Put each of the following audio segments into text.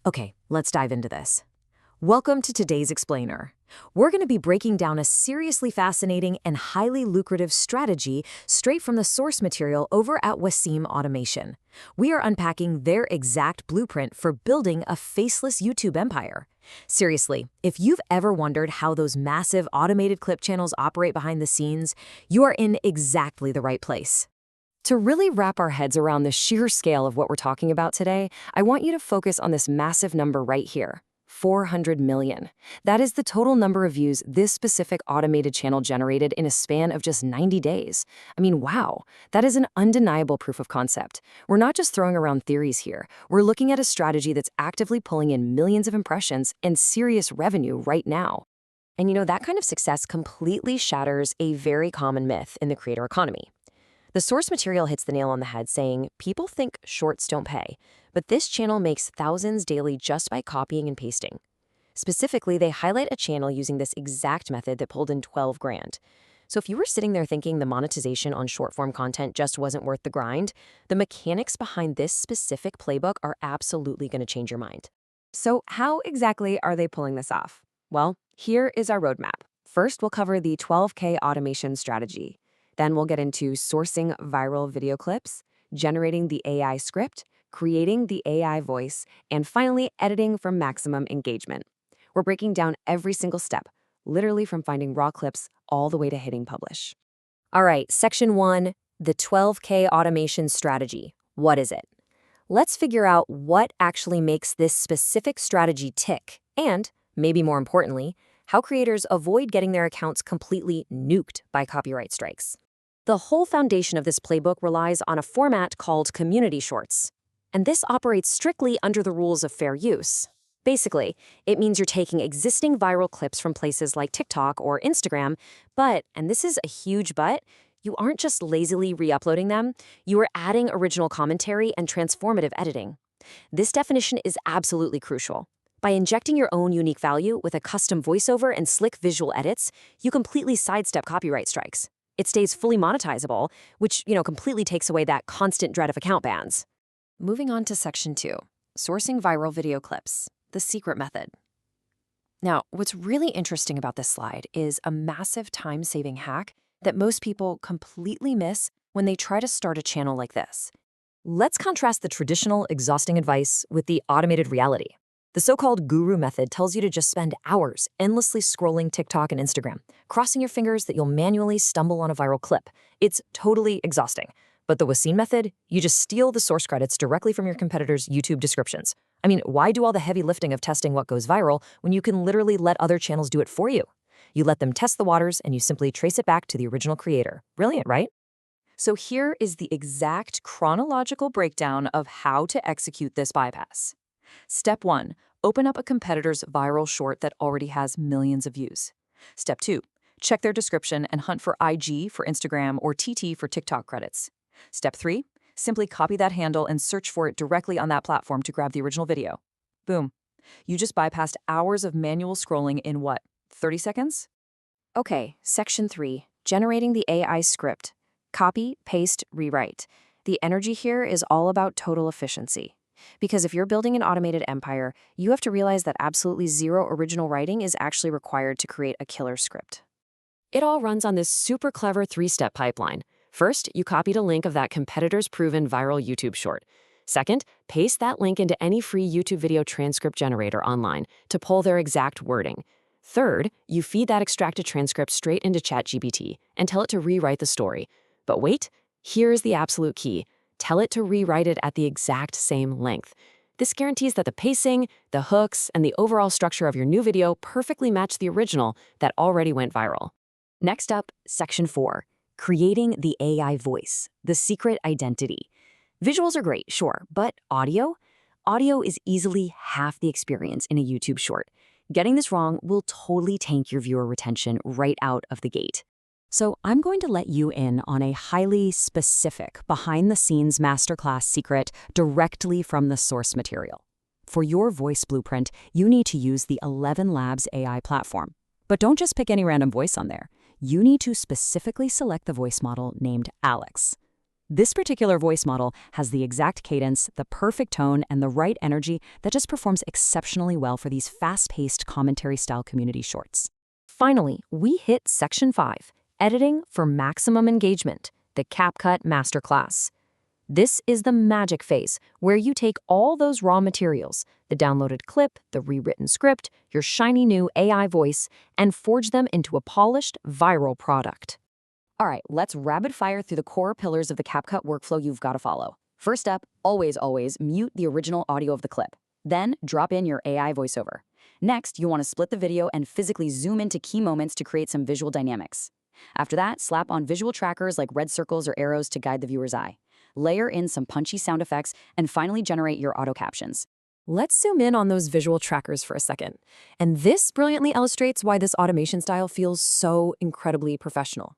Okay, let's dive into this. Welcome to today's Explainer. We're going to be breaking down a seriously fascinating and highly lucrative strategy straight from the source material over at Wasim Automation. We are unpacking their exact blueprint for building a faceless YouTube empire. Seriously, if you've ever wondered how those massive automated clip channels operate behind the scenes, you are in exactly the right place. To really wrap our heads around the sheer scale of what we're talking about today, I want you to focus on this massive number right here. 400 million. That is the total number of views this specific automated channel generated in a span of just 90 days. I mean, wow, that is an undeniable proof of concept. We're not just throwing around theories here. We're looking at a strategy that's actively pulling in millions of impressions and serious revenue right now. And that kind of success completely shatters a very common myth in the creator economy. The source material hits the nail on the head saying, people think shorts don't pay, but this channel makes thousands daily just by copying and pasting. Specifically, they highlight a channel using this exact method that pulled in 12 grand. So if you were sitting there thinking the monetization on short-form content just wasn't worth the grind, the mechanics behind this specific playbook are absolutely going to change your mind. So how exactly are they pulling this off? Well, here is our roadmap. First, we'll cover the 12K automation strategy. Then we'll get into sourcing viral video clips, generating the AI script, creating the AI voice, and finally editing for maximum engagement. We're breaking down every single step, literally from finding raw clips all the way to hitting publish. All right, section 1, the 12K automation strategy. What is it? Let's figure out what actually makes this specific strategy tick, and, maybe more importantly, how creators avoid getting their accounts completely nuked by copyright strikes. The whole foundation of this playbook relies on a format called community shorts. And this operates strictly under the rules of fair use. Basically, it means you're taking existing viral clips from places like TikTok or Instagram, but, and this is a huge but, you aren't just lazily re-uploading them, you are adding original commentary and transformative editing. This definition is absolutely crucial. By injecting your own unique value with a custom voiceover and slick visual edits, you completely sidestep copyright strikes. It stays fully monetizable, which, completely takes away that constant dread of account bans. Moving on to section 2, sourcing viral video clips, the secret method. Now, what's really interesting about this slide is a massive time-saving hack that most people completely miss when they try to start a channel like this. Let's contrast the traditional, exhausting advice with the automated reality. The so-called guru method tells you to just spend hours endlessly scrolling TikTok and Instagram, crossing your fingers that you'll manually stumble on a viral clip. It's totally exhausting. But the Wasim method, you just steal the source credits directly from your competitors' YouTube descriptions. I mean, why do all the heavy lifting of testing what goes viral when you can literally let other channels do it for you? You let them test the waters and you simply trace it back to the original creator. Brilliant, right? So here is the exact chronological breakdown of how to execute this bypass. Step 1, open up a competitor's viral short that already has millions of views. Step 2, check their description and hunt for IG for Instagram or TT for TikTok credits. Step 3, simply copy that handle and search for it directly on that platform to grab the original video. Boom. You just bypassed hours of manual scrolling in what, 30 seconds? Okay, section 3, generating the AI script. Copy, paste, rewrite. The energy here is all about total efficiency. Because if you're building an automated empire, you have to realize that absolutely zero original writing is actually required to create a killer script. It all runs on this super clever 3-step pipeline. First, you copied a link of that competitor's proven viral YouTube short. Second, paste that link into any free YouTube video transcript generator online to pull their exact wording. Third, you feed that extracted transcript straight into ChatGPT and tell it to rewrite the story. But wait, here's the absolute key. Tell it to rewrite it at the exact same length. This guarantees that the pacing, the hooks, and the overall structure of your new video perfectly match the original that already went viral. Next up, section 4, creating the AI voice, the secret identity. Visuals are great, sure, but audio? Audio is easily half the experience in a YouTube short. Getting this wrong will totally tank your viewer retention right out of the gate. So I'm going to let you in on a highly specific behind-the-scenes masterclass secret directly from the source material. For your voice blueprint, you need to use the 11 Labs AI platform. But don't just pick any random voice on there. You need to specifically select the voice model named Alex. This particular voice model has the exact cadence, the perfect tone, and the right energy that just performs exceptionally well for these fast-paced commentary-style community shorts. Finally, we hit Section 5, Editing for Maximum Engagement, the CapCut Masterclass. This is the magic phase, where you take all those raw materials, the downloaded clip, the rewritten script, your shiny new AI voice, and forge them into a polished, viral product. All right, let's rapid fire through the core pillars of the CapCut workflow you've got to follow. First up, always mute the original audio of the clip. Then drop in your AI voiceover. Next, you want to split the video and physically zoom into key moments to create some visual dynamics. After that, slap on visual trackers like red circles or arrows to guide the viewer's eye. Layer in some punchy sound effects, and finally generate your auto captions. Let's zoom in on those visual trackers for a second. And this brilliantly illustrates why this automation style feels so incredibly professional.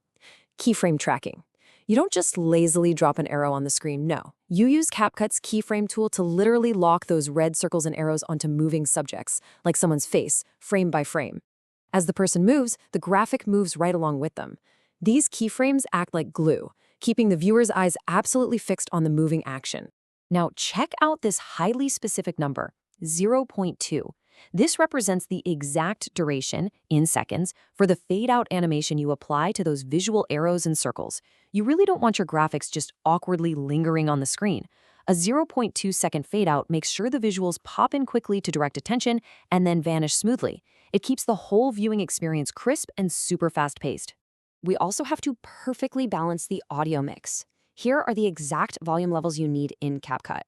Keyframe tracking. You don't just lazily drop an arrow on the screen, no. You use CapCut's keyframe tool to literally lock those red circles and arrows onto moving subjects, like someone's face, frame by frame. As the person moves, the graphic moves right along with them. These keyframes act like glue, keeping the viewer's eyes absolutely fixed on the moving action. Now check out this highly specific number, 0.2. This represents the exact duration, in seconds, for the fade-out animation you apply to those visual arrows and circles. You really don't want your graphics just awkwardly lingering on the screen. A 0.2-second fade-out makes sure the visuals pop in quickly to direct attention and then vanish smoothly. It keeps the whole viewing experience crisp and super fast-paced. We also have to perfectly balance the audio mix. Here are the exact volume levels you need in CapCut.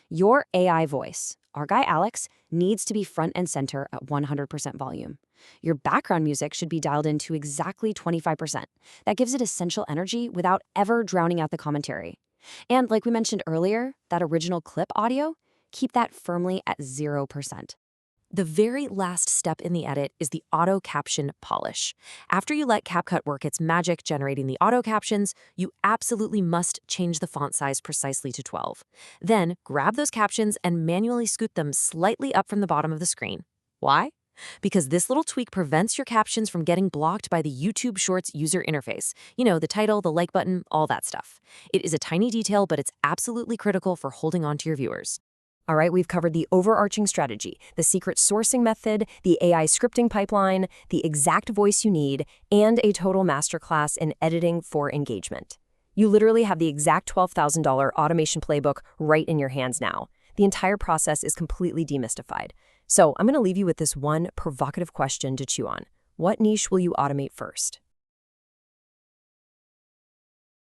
Your AI voice, our guy Alex, needs to be front and center at 100% volume. Your background music should be dialed in to exactly 25%. That gives it essential energy without ever drowning out the commentary. And like we mentioned earlier, that original clip audio, keep that firmly at 0%. The very last step in the edit is the auto caption polish. After you let CapCut work its magic generating the auto captions, you absolutely must change the font size precisely to 12. Then grab those captions and manually scoot them slightly up from the bottom of the screen. Why? Because this little tweak prevents your captions from getting blocked by the YouTube Shorts user interface. You know, the title, the like button, all that stuff. It is a tiny detail, but it's absolutely critical for holding on to your viewers. All right, we've covered the overarching strategy, the secret sourcing method, the AI scripting pipeline, the exact voice you need, and a total masterclass in editing for engagement. You literally have the exact $12,000 automation playbook right in your hands now. The entire process is completely demystified. So I'm going to leave you with this one provocative question to chew on. What niche will you automate first?